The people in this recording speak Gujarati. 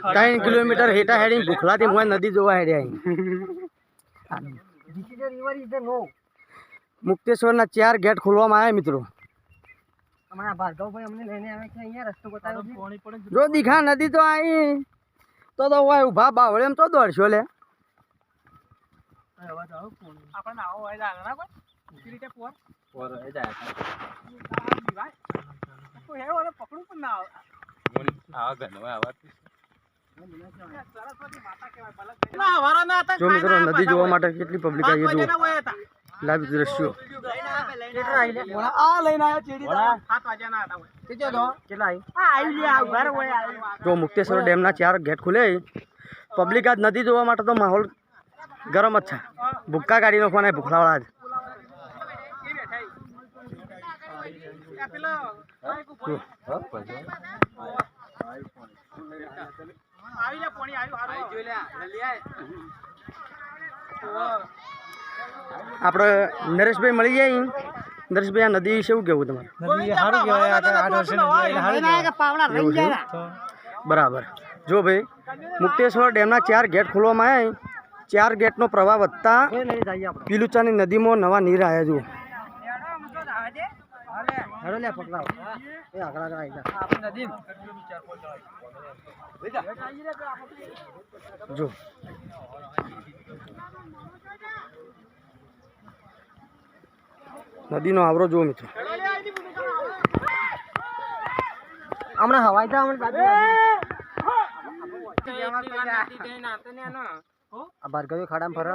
3 કિલોમીટર હેઠા હેડી ભૂખલાથી મોય નદી જોવા હેડ્યા મુક્તેશ્વરના 4 ગેટ ખોલવામાં આવ્યા મિત્રો. અમારા ભાર્ગવભાઈ અમને લઈને આવે છે અહીંયા રસ્તો બતાવ્યો છે. જો દીખા નદી તો આવી તો હોય ઉભા બાવળે એમ તો દોડશો લે. આપણને આવો હોય આગળ ના કોઈ રીતે પોર જાય કોઈ હે ઓલે પકડું પણ ના આવે. જો મિત્રો નદી જોવા માટે કેટલી પબ્લિક આવી જો લાઈવ દ્રશ્યો. જો મુક્તેશ્વર ડેમના 4 ગેટ ખુલે પબ્લિક આજ નદી જોવા માટે તો માહોલ ગરમ જ છે. ભૂક્કા કાઢી નાખવાના ભૂખલાવાળા જ. આપણે નરેશભાઈ મળી જાય. નરેશભાઈ આ નદી વિશે શું કેવું તમારે? બરાબર. જો ભાઈ મુક્તેશ્વર ડેમના 4 ગેટ ખોલવામાં આવ્યા. 4 ગેટનો પ્રવાહ વધતા પીલુચાની નદીમાં નવા નીર આવ્યા. જુઓ જો નદીનો આવરો જુઓ મિત્રો. હમણાં હવાઈ જા ભાર્ગવી ખાડામાં ફરે.